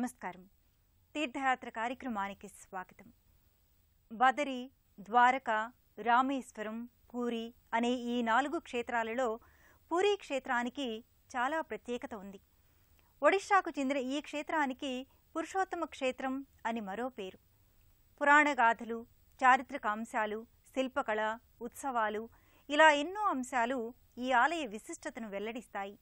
నమస్కారం. తీర్థయాత్ర కార్యక్రమానికి స్వాగతం. బదరి, ద్వారక, రామేశ్వరం, పూరి అనే ఈ 4 క్షేత్రాలలో పూరీ క్షేత్రానికి చాలా ప్రత్యేకత ఉంది. ఒడిషాకు చెందిన ఈ క్షేత్రానికి పురుషోత్తమ క్షేత్రం అని మరో పేరు. పురాణగాథలు, చారిత్రక అంశాలు, శిల్పకళ, ఉత్సవాలు ఇలా ఎన్నో అంశాలు ఈ ఆలయ విశిష్టతను వెల్లడిస్తాయి.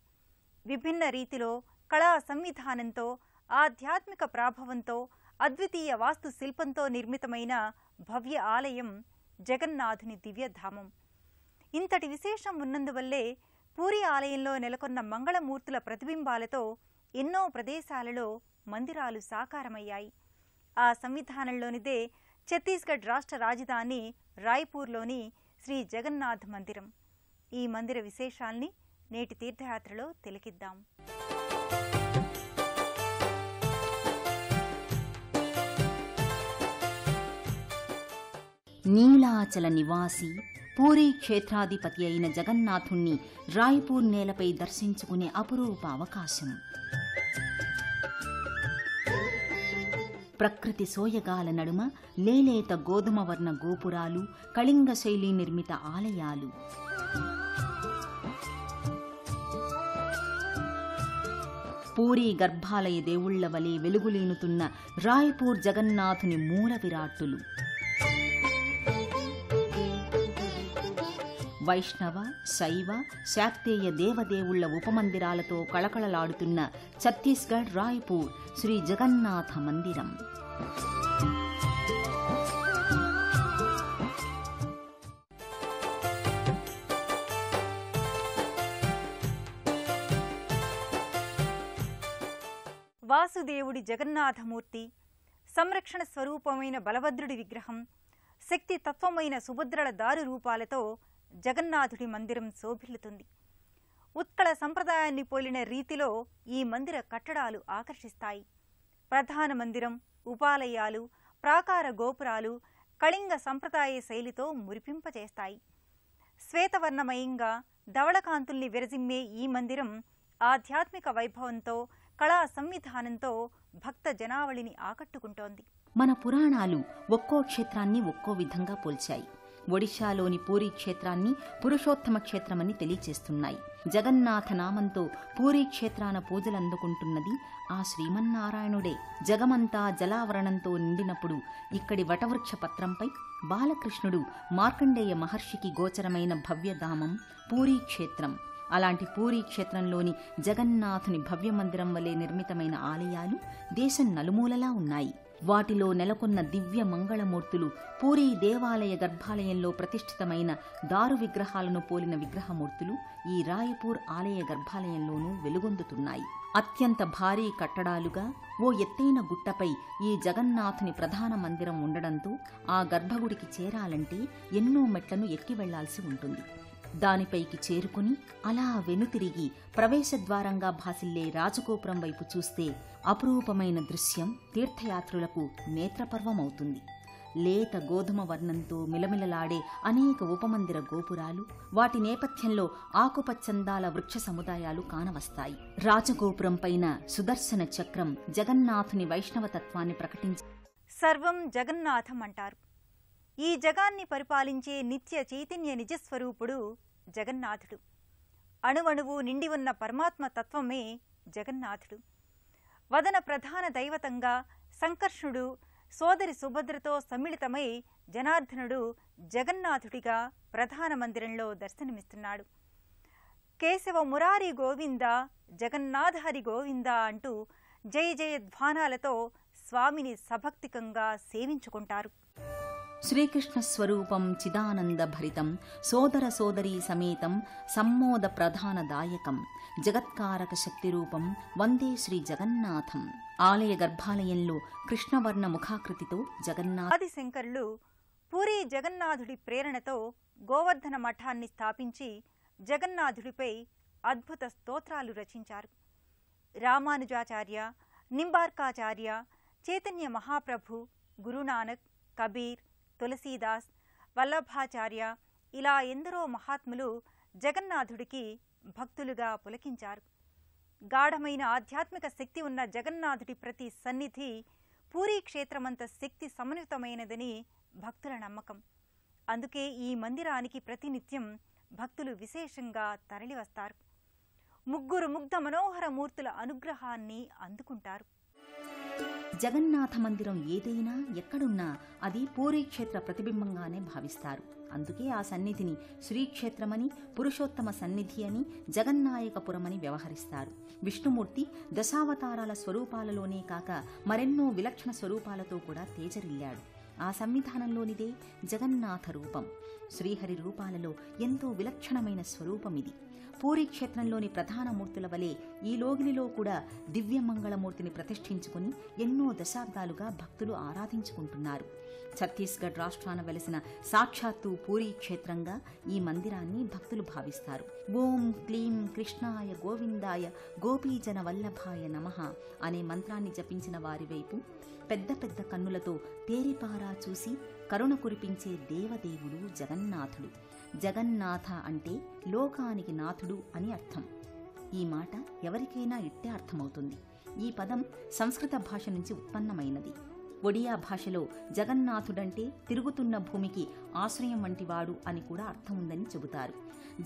విభిన్న రీతిలో కళా సంవిధానంతో, ఆధ్యాత్మిక ప్రాభవంతో, అద్వితీయ వాస్తు శిల్పంతో నిర్మితమైన భవ్య ఆలయం జగన్నాథుని దివ్యధామం. ఇంతటి విశేషం ఉన్నందువల్లే పూరీ ఆలయంలో నెలకొన్న మంగళమూర్తుల ప్రతిబింబాలతో ఎన్నో ప్రదేశాలలో మందిరాలు సాకారమయ్యాయి. ఆ సంవిధానంలోనిదే ఛత్తీస్గఢ్ రాష్ట్ర రాజధాని రాయ్పూర్లోని శ్రీ జగన్నాథ మందిరం. ఈ మందిర విశేషాల్ని నేటి తీర్థయాత్రలో తిలకిద్దాం. నీలాచల నివాసి పూరీ క్షేత్రాధిపతి అయిన జగన్నాథుణ్ణి రాయ్పూర్ నేలపై దర్శించుకునే అపురూప అవకాశం. ప్రకృతి సోయగాల నడుమ లేలేత గోధుమ వర్ణ గోపురాలు, కళింగ శైలి నిర్మిత ఆలయాలు. పూరీ గర్భాలయ దేవుళ్ల వలె వెలుగులీనుతున్న రాయ్పూర్ జగన్నాథుని మూల విరాట్టులు. వైష్ణవ, శైవ, శాక్తేయ దేవదేవుళ్ల ఉపమందిరాలతో కళకళలాడుతున్న ఛత్తీస్గఢ్ రాయ్పూర్ శ్రీ జగన్నాథ మందిరం. వాసుదేవుడి జగన్నాథమూర్తి, సంరక్షణ స్వరూపమైన బలభద్రుడి విగ్రహం, శక్తి తత్వమైన సుభద్రల దారు రూపాలతో జగన్నాథుడి మందిరం శోభిల్లుతుంది. ఉత్కళ సంప్రదాయాన్ని పోలిన రీతిలో ఈ మందిర కట్టడాలు ఆకర్షిస్తాయి. ప్రధాన మందిరం, ఉపాలయాలు, ప్రాకార గోపురాలు కళింగ సంప్రదాయ శైలితో మురిపింపచేస్తాయి. శ్వేతవర్ణమయంగా ధవళకాంతుల్ని విరజిమ్మే ఈ మందిరం ఆధ్యాత్మిక వైభవంతో, కళా సంవిధానంతో భక్త జనావళిని ఆకట్టుకుంటోంది. మన పురాణాలు ఒక్కో క్షేత్రాన్ని ఒక్కో విధంగా పోల్చాయి. ఒడిశాలోని పూరీ క్షేత్రాన్ని పురుషోత్తమ క్షేత్రమని తెలియచేస్తున్నాయి. జగన్నాథ నామంతో పూరీ క్షేత్రాన పూజలందుకుంటున్నది ఆ శ్రీమన్నారాయణుడే. జగమంతా జలావరణంతో నిండినప్పుడు ఇక్కడి వటవృక్ష పత్రంపై బాలకృష్ణుడు మార్కండేయ మహర్షికి గోచరమైన భవ్యధామం పూరీ క్షేత్రం. అలాంటి పూరీ క్షేత్రంలోని జగన్నాథుని భవ్య మందిరం వలె నిర్మితమైన ఆలయాలు దేశం నలుమూలలా ఉన్నాయి. వాటిలో నెలకొన్న దివ్య మంగళమూర్తులు పూరీ దేవాలయ గర్భాలయంలో ప్రతిష్ఠితమైన దారు విగ్రహాలను పోలిన విగ్రహమూర్తులు ఈ రాయ్పూర్ ఆలయ గర్భాలయంలోనూ వెలుగొందుతున్నాయి. అత్యంత భారీ కట్టడాలుగా ఓ ఎత్తైన గుట్టపై ఈ జగన్నాథుని ప్రధాన మందిరం ఉండడంతో ఆ గర్భగుడికి చేరాలంటే ఎన్నో మెట్లను ఎక్కి వెళ్లాల్సి ఉంటుంది. దానిపైకి చేరుకుని అలా వెనుతిరిగి ప్రవేశద్వారంగా భాసిల్లే రాజగోపురం వైపు చూస్తే అపురూపమైన దృశ్యం తీర్థయాత్రులకు నేత్రపర్వమవుతుంది. లేత గోధుమ వర్ణంతో మిలమిలలాడే అనేక ఉపమందిర గోపురాలు, వాటి నేపథ్యంలో ఆకుపచ్చందాల వృక్ష సముదాయాలు కానవస్తాయి. రాజగోపురం పైన సుదర్శన చక్రం జగన్నాథుని వైష్ణవతత్వాన్ని ప్రకటించి సర్వం జగన్నాథం అంటారు. ఈ జగాన్ని పరిపాలించే నిత్య చైతన్య నిజస్వరూపుడు జగన్నాథుడు. అణువణువు నిండి ఉన్న పరమాత్మ తత్వమే జగన్నాథుడు. వదన ప్రధాన దైవతంగా సంకర్షణుడు సోదరి సుభద్రతో సమ్మిళితమై జనార్దనుడు జగన్నాథుడిగా ప్రధాన మందిరంలో దర్శనమిస్తున్నాడు. కేశవ మురారి గోవింద, జగన్నాథ హరి గోవింద అంటూ జయ జయ ధ్వానాలతో స్వామిని సభక్తికంగా సేవించుకుంటారు. శ్రీకృష్ణ స్వరూపం చిదానంద భరితం సోదర సోదరీ సమేతం సమ్మోద ప్రధానదాయకం జగత్కారక శక్తి రూపం వందే శ్రీ జగన్నాథం. ఆలయ గర్భాలయంలో కృష్ణవర్ణ ముఖాకృతితో జగన్నాథ ఆదిశంకరులు పూరీ జగన్నాథుడి ప్రేరణతో గోవర్ధన మఠాన్ని స్థాపించి జగన్నాథుడిపై అద్భుత స్తోత్రాలు రచించారు. రామానుజాచార్య, నింబార్కాచార్య, చైతన్య మహాప్రభు, గురునానక్, కబీర్, తులసీదాస్, వల్లభాచార్య ఇలా ఎందరో మహాత్ములు జగన్నాథుడికి భక్తులుగా పులకించారు. గాఢమైన ఆధ్యాత్మిక శక్తి ఉన్న జగన్నాథుడి ప్రతి సన్నిధి పూరీ క్షేత్రమంత శక్తి సమన్వితమైనదని భక్తుల నమ్మకం. అందుకే ఈ మందిరానికి ప్రతినిత్యం భక్తులు విశేషంగా తరలివస్తారు. ముగ్గురు ముగ్ధ మనోహర మూర్తుల అనుగ్రహాన్ని అందుకుంటారు. జగన్నాథ మందిరం ఏదైనా ఎక్కడున్నా అది పూరీ క్షేత్ర ప్రతిబింబంగానే భావిస్తారు. అందుకే ఆ సన్నిధిని శ్రీక్షేత్రమని, పురుషోత్తమ సన్నిధి అని, జగన్నాయకపురమని వ్యవహరిస్తారు. విష్ణుమూర్తి దశావతారాల స్వరూపాలలోనే కాక మరెన్నో విలక్షణ స్వరూపాలతో కూడా తేజరిల్లాడు. ఆ సంవిధానంలోనిదే జగన్నాథ రూపం. శ్రీహరి రూపాలలో ఎంతో విలక్షణమైన స్వరూపమిది. పూరీ క్షేత్రంలోని ప్రధాన మూర్తుల వలె ఈ లోగిలిలో కూడా దివ్యమంగళమూర్తిని ప్రతిష్ఠించుకుని ఎన్నో దశాబ్దాలుగా భక్తులు ఆరాధించుకుంటున్నారు. ఛత్తీస్గఢ్ రాష్ట్రాన వెలసిన సాక్షాత్తు పూరీ క్షేత్రంగా ఈ మందిరాన్ని భక్తులు భావిస్తారు. ఓం క్లీం కృష్ణాయ గోవిందాయ గోపీజన వల్లభాయ నమః అనే మంత్రాన్ని జపించిన వారి వైపు పెద్ద పెద్ద కన్నులతో తేరిపారా చూసి కరుణ కురిపించే దేవదేవుడు జగన్నాథుడు. జగన్నాథ అంటే లోకానికి నాథుడు అని అర్థం. ఈ మాట ఎవరికైనా ఇట్టే అర్థమవుతుంది. ఈ పదం సంస్కృత భాష నుంచి ఉత్పన్నమైనది. ఒడియా భాషలో జగన్నాథుడంటే తిరుగుతున్న భూమికి ఆశ్రయం వంటివాడు అని కూడా అర్థం ఉందని చెబుతారు.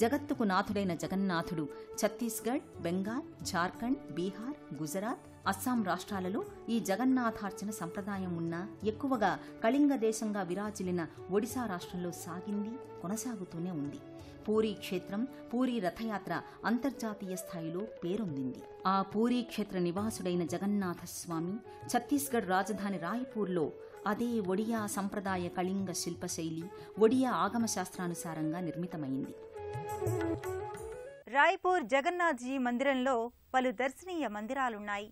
జగత్తుకు నాథుడైన జగన్నాథుడు ఛత్తీస్గఢ్, బెంగాల్, జార్ఖండ్, బీహార్, గుజరాత్, అస్సాం రాష్ట్రాలలో ఈ జగన్నాథార్చన సంప్రదాయం ఉన్నా ఎక్కువగా కళింగ దేశంగా విరాజిల్లిన ఒడిశా రాష్ట్రంలో సాగింది, కొనసాగుతూనే ఉంది. పూరీ క్షేత్రం, పూరీ రథయాత్ర అంతర్జాతీయ స్థాయిలో పేరొందింది. ఆ పూరీ క్షేత్ర నివాసుడైన జగన్నాథ స్వామి ఛత్తీస్గఢ్ రాజధాని రాయ్పూర్లో అదే ఒడియా సంప్రదాయ కళింగ శిల్పశైలి, ఒడియా ఆగమ శాస్త్రానుసారంగా నిర్మితమైంది. రాయ్పూర్ జగన్నాథ్జీ మందిరంలో పలు దర్శనీయ మందిరాలున్నాయి.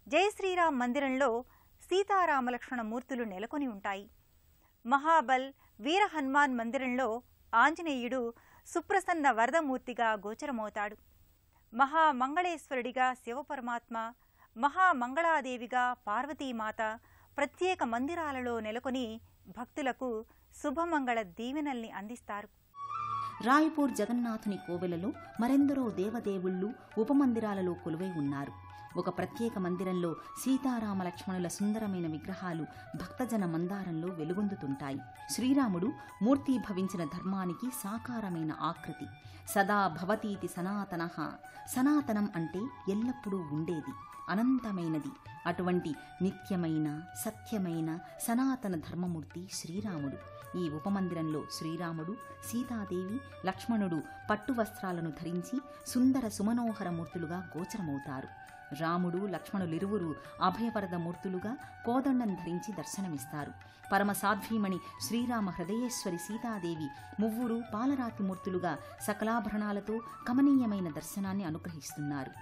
జై శ్రీరామ్ మందిరంలో సీతారామలక్ష్మణ మూర్తులు నెలకొని ఉంటాయి. మహాబల్ వీర హనుమాన్ మందిరంలో ఆంజనేయుడు సుప్రసన్న వరదమూర్తిగా గోచరమవుతాడు. మహామంగళేశ్వరుడిగా శివపరమాత్మ, మహామంగళాదేవిగా పార్వతీమాత ప్రత్యేక మందిరాలలో నెలకొని భక్తులకు శుభమంగళ దీవెనల్ని అందిస్తారు. రాయ్పూర్ జగన్నాథుని కోవెలలో మరెందరో దేవదేవుళ్ళు ఉపమందిరాలలో కొలువై ఉన్నారు. ఒక ప్రత్యేక మందిరంలో సీతారామ లక్ష్మణుల సుందరమైన విగ్రహాలు భక్తజన మందారంలో వెలుగొందుతుంటాయి. శ్రీరాముడు మూర్తీభవించిన ధర్మానికి సాకారమైన ఆకృతి. సదా భవతీతి సనాతనః. సనాతనం అంటే ఎల్లప్పుడూ ఉండేది, అనంతమైనది. అటువంటి నిత్యమైన, సత్యమైన సనాతన ధర్మమూర్తి శ్రీరాముడు. ఈ ఉపమందిరంలో శ్రీరాముడు, సీతాదేవి, లక్ష్మణుడు పట్టు వస్త్రాలను ధరించి సుందర సుమనోహర మూర్తులుగా గోచరమవుతారు. రాముడు, లక్ష్మణులిరువురు అభయవరద మూర్తులుగా కోదండం ధరించి దర్శనమిస్తారు. పరమసాధ్వీమణి శ్రీరామ హృదయేశ్వరి సీతాదేవి మువ్వురు పాలరాతి మూర్తులుగా సకలాభరణాలతో కమనీయమైన దర్శనాన్ని అనుగ్రహిస్తున్నారు.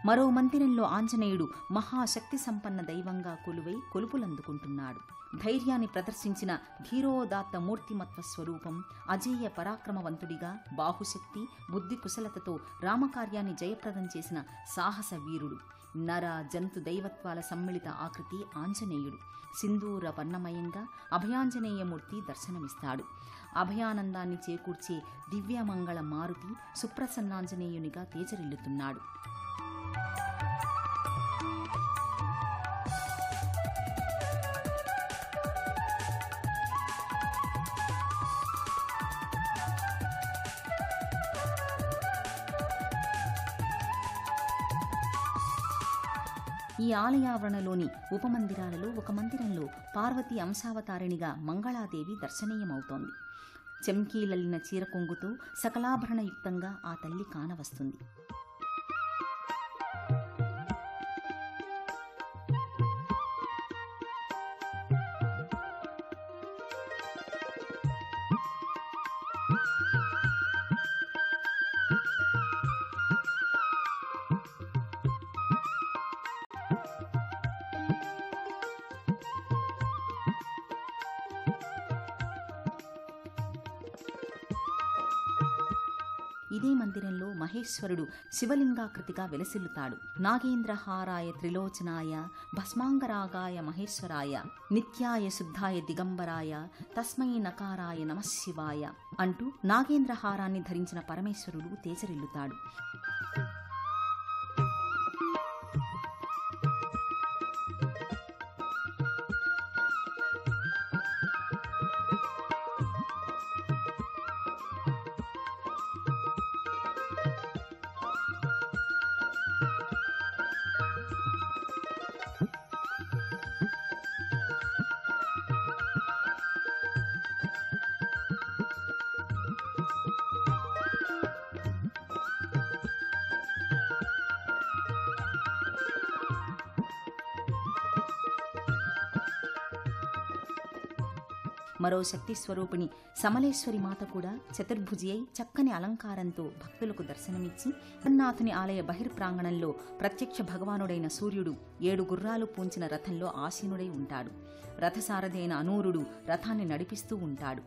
మరో మందిరంలో ఆంజనేయుడు మహాశక్తి సంపన్న దైవంగా కొలువై కొలుపులందుకుంటున్నాడు. ధైర్యాన్ని ప్రదర్శించిన ధీరోదాత్త మూర్తిమత్వ స్వరూపం, అజేయ పరాక్రమవంతుడిగా బాహుశక్తి, బుద్ధి కుశలతతో రామకార్యాన్ని జయప్రదం చేసిన సాహస వీరుడు. నర జంతు దైవత్వాల సమ్మిళిత ఆకృతి ఆంజనేయుడు. సింధూర వర్ణమయంగా అభయాంజనేయమూర్తి దర్శనమిస్తాడు. అభయానందాన్ని చేకూర్చే దివ్యమంగళ మారుతి సుప్రసన్నాంజనేయునిగా తేజరిల్లుతున్నాడు. ఈ ఆలయావరణలోని ఉపమందిరాలలో ఒక మందిరంలో పార్వతీ అంశావతారిణిగా మంగళాదేవి దర్శనీయమవుతోంది. చెంకీలల్లిన చీరకొంగుతో సకలాభరణయుక్తంగా ఆ తల్లి కానవస్తుంది. ఈ ఇదే మందిరంలో మహేశ్వరుడు శివలింగాకృతిగా వెలసిల్లుతాడు. నాగేంద్రహారాయ త్రిలోచనాయ భస్మాంగరాగాయ మహేశ్వరాయ నిత్యాయ శుద్ధాయ దిగంబరాయ తస్మై నకారాయ నమఃశివాయ అంటూ నాగేంద్రహారాన్ని ధరించిన పరమేశ్వరుడు తేజరిల్లుతాడు. మరో శక్తి స్వరూపిణి సమలేశ్వరి మాత కూడా చతుర్భుజి అయి చక్కని అలంకారంతో భక్తులకు దర్శనమిచ్చి జగన్నాథుని ఆలయ బహిర్ప్రాంగణంలో ప్రత్యక్ష భగవానుడైన సూర్యుడు 7 గుర్రాలు పూంచిన రథంలో ఆసీనుడై ఉంటాడు. రథసారథైన అనూరుడు రథాన్ని నడిపిస్తూ ఉంటాడు.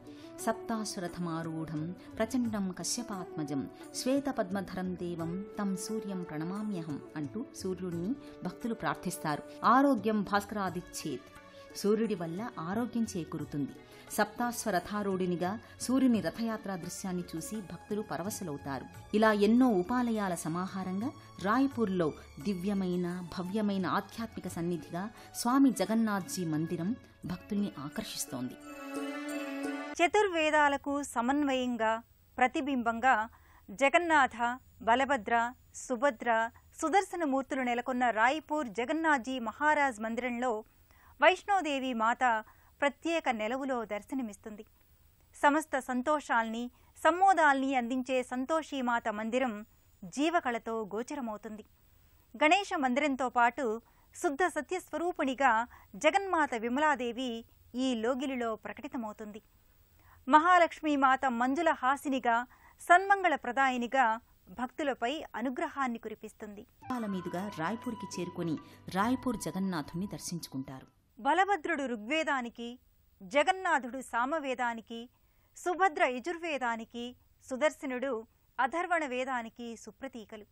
సప్తాశ్వరథమారూఢం ప్రచండం కశ్యపాత్మజం శ్వేతపద్మధరం దేవం తం సూర్యం ప్రణమామ్యహం అంటూ సూర్యుడిని భక్తులు ప్రార్థిస్తారు. ఆరోగ్యం భాస్కరాదిచ్చేత్, సూర్యుడి వల్ల ఆరోగ్యం చేకూరుతుంది. సప్తాశ్వరథారూఢినిగా సూర్యుని రథయాత్రా దృశ్యాన్ని చూసి భక్తులు పరవశులవుతారు. ఇలా ఎన్నో ఉపాలయాల సమాహారంగా రాయ్పూర్లో దివ్యమైన భవ్యమైన ఆధ్యాత్మిక సన్నిధిగా స్వామి జగన్నాథ్జీ మందిరం భక్తుల్ని ఆకర్షిస్తోంది. చతుర్వేదాలకు సమన్వయంగా ప్రతిబింబంగా జగన్నాథ, బలభద్ర, సుభద్ర, సుదర్శనమూర్తులు నెలకొన్న రాయ్పూర్ జగన్నాథ్జీ మహారాజ్ మందిరంలో వైష్ణోదేవి మాత ప్రత్యేక నెలవులో దర్శనమిస్తుంది. సమస్త సంతోషాల్ని సమ్మోదాల్ని అందించే సంతోషీమాత మందిరం జీవకళతో గోచరమవుతుంది. గణేశ మందిరంతో పాటు శుద్ధ సత్యస్వరూపిణిగా జగన్మాత విమలాదేవి ఈ లోగిలిలో ప్రకటితమవుతుంది. మహాలక్ష్మీమాత మంజుల హాసినిగా సన్మంగళ ప్రదాయినిగా భక్తులపై అనుగ్రహాన్ని కురిపిస్తుంది. మీదుగా రాయ్పూర్కి చేరుకొని రాయ్పూర్ జగన్నాథుణ్ణి దర్శించుకుంటారు. బలభద్రుడు ఋగ్వేదానికి, జగన్నాథుడు సామవేదానికి, సుభద్ర యజుర్వేదానికి, సుదర్శనుడు అధర్వణ వేదానికి సుప్రతీకలు.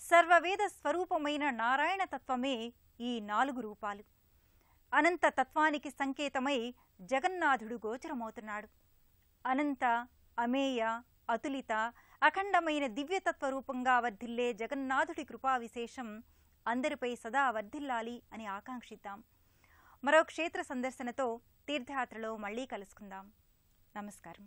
సర్వవేద స్వరూపమైన నారాయణ తత్వమే ఈ 4 రూపాలు. అనంత తత్వానికి సంకేతమై జగన్నాథుడు గోచరమవుతున్నాడు. అనంత, అమేయ, అతులిత, అఖండమైన దివ్యతత్వ రూపంగా వర్ధిల్లే జగన్నాథుడి కృపా విశేషం అందరిపై సదా వర్ధిల్లాలి అని ఆకాంక్షిద్దాం. మరో క్షేత్ర సందర్శనతో తీర్థయాత్రలో మళ్లీ కలుసుకుందాం. నమస్కారం.